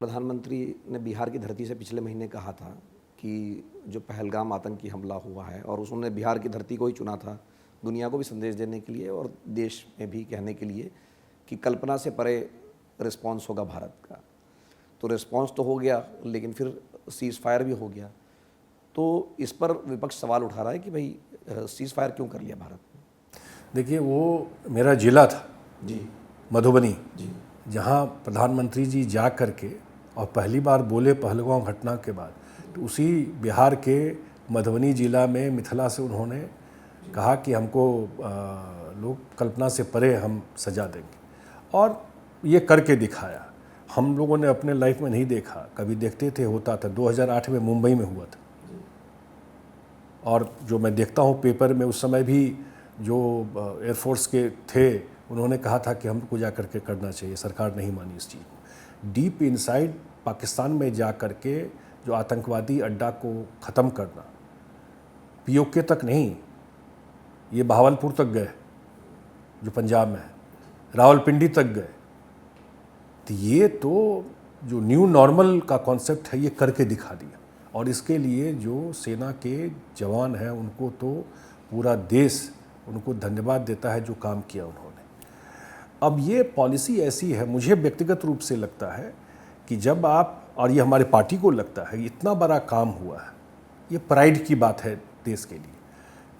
प्रधानमंत्री ने बिहार की धरती से पिछले महीने कहा था कि जो पहलगाम आतंकी हमला हुआ है और उन्होंने बिहार की धरती को ही चुना था दुनिया को भी संदेश देने के लिए और देश में भी कहने के लिए कि कल्पना से परे रिस्पांस होगा भारत का। तो रिस्पांस तो हो गया, लेकिन फिर सीज़ फायर भी हो गया। तो इस पर विपक्ष सवाल उठा रहा है कि भाई सीज़ फायर क्यों कर लिया भारत ने। देखिए, वो मेरा जिला था जी, मधुबनी जी, जहाँ प्रधानमंत्री जी जा कर के और पहली बार बोले पहलगाम घटना के बाद, तो उसी बिहार के मधुबनी जिला में मिथिला से उन्होंने कहा कि हमको लोग कल्पना से परे हम सजा देंगे, और ये करके दिखाया। हम लोगों ने अपने लाइफ में नहीं देखा, कभी देखते थे होता था। 2008 में मुंबई में हुआ था, और जो मैं देखता हूँ पेपर में, उस समय भी जो एयरफोर्स के थे उन्होंने कहा था कि हमको जा कर के करना चाहिए, सरकार नहीं मानी इस चीज़ को। डीप इनसाइड पाकिस्तान में जा कर के जो आतंकवादी अड्डा को ख़त्म करना, पीओके तक नहीं, ये बहावलपुर तक गए जो पंजाब में है, रावलपिंडी तक गए। तो ये तो जो न्यू नॉर्मल का कॉन्सेप्ट है ये करके दिखा दिया, और इसके लिए जो सेना के जवान हैं उनको तो पूरा देश उनको धन्यवाद देता है जो काम किया उन्होंने। अब ये पॉलिसी ऐसी है, मुझे व्यक्तिगत रूप से लगता है कि जब आप, और ये हमारे पार्टी को लगता है, इतना बड़ा काम हुआ है, ये प्राइड की बात है देश के लिए।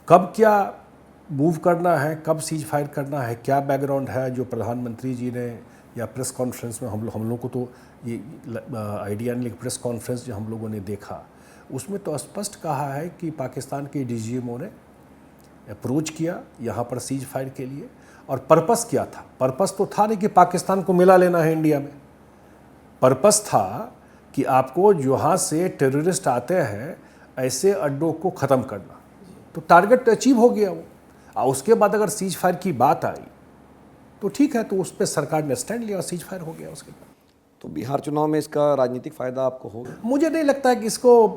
कब क्या मूव करना है, कब सीज फायर करना है, क्या बैकग्राउंड है, जो प्रधानमंत्री जी ने या प्रेस कॉन्फ्रेंस में हम लोग को तो ये आइडिया नहीं, लेकिन प्रेस कॉन्फ्रेंस जो हम लोगों ने देखा उसमें तो स्पष्ट कहा है कि पाकिस्तान के डीजीएमओ ने अप्रोच किया यहाँ पर सीज फायर के लिए। और पर्पस क्या था? पर्पस तो था नहीं कि पाकिस्तान को मिला लेना है इंडिया में। पर्पस था कि आपको जहाँ से टेररिस्ट आते हैं ऐसे अड्डों को ख़त्म करना। तो टारगेट अचीव हो गया वो। और उसके बाद अगर सीज फायर की बात आई तो ठीक है, तो उस पर सरकार ने स्टैंड लिया और सीज फायर हो गया उसके बाद। तो बिहार चुनाव में इसका राजनीतिक फ़ायदा आपको होगा? मुझे नहीं लगता है कि इसको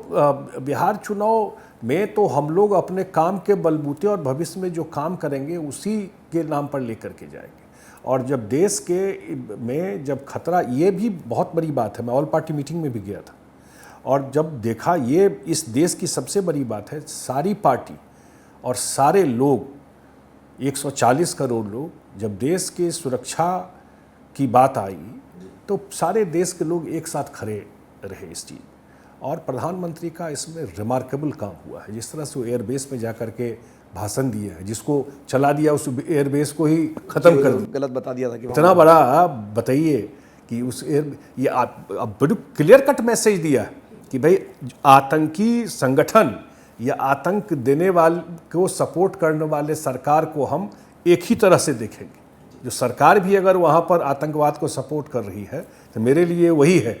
बिहार चुनाव में, तो हम लोग अपने काम के बलबूते और भविष्य में जो काम करेंगे उसी के नाम पर लेकर के जाएंगे। और जब देश के में जब खतरा, ये भी बहुत बड़ी बात है, मैं ऑल पार्टी मीटिंग में भी गया था और जब देखा, ये इस देश की सबसे बड़ी बात है, सारी पार्टी और सारे लोग, 140 करोड़ लोग, जब देश की सुरक्षा की बात आई तो सारे देश के लोग एक साथ खड़े रहे इस चीज़। और प्रधानमंत्री का इसमें रिमार्केबल काम हुआ है, जिस तरह से वो एयरबेस में जा कर के भाषण दिए है, जिसको चला दिया उस एयरबेस को ही ख़त्म कर दिया, गलत बता दिया था कि इतना बड़ा, बताइए कि उस ये अब बड़ी क्लियर कट मैसेज दिया है कि भाई आतंकी संगठन या आतंक देने वाले को सपोर्ट करने वाले सरकार को हम एक ही तरह से देखेंगे। जो सरकार भी अगर वहाँ पर आतंकवाद को सपोर्ट कर रही है तो मेरे लिए वही है।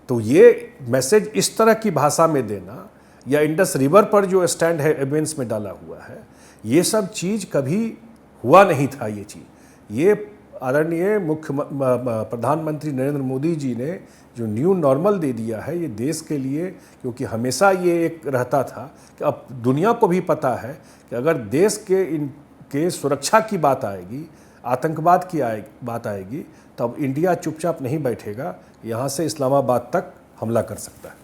तो ये मैसेज इस तरह की भाषा में देना, या इंडस रिवर पर जो स्टैंड है एविडेंस में डाला हुआ है, ये सब चीज़ कभी हुआ नहीं था। ये चीज़, ये आदरणीय प्रधानमंत्री नरेंद्र मोदी जी ने जो न्यू नॉर्मल दे दिया है ये देश के लिए, क्योंकि हमेशा ये एक रहता था कि अब दुनिया को भी पता है कि अगर देश के सुरक्षा की बात आएगी, आतंकवाद की बात आएगी, तब इंडिया चुपचाप नहीं बैठेगा, यहाँ से इस्लामाबाद तक हमला कर सकता है।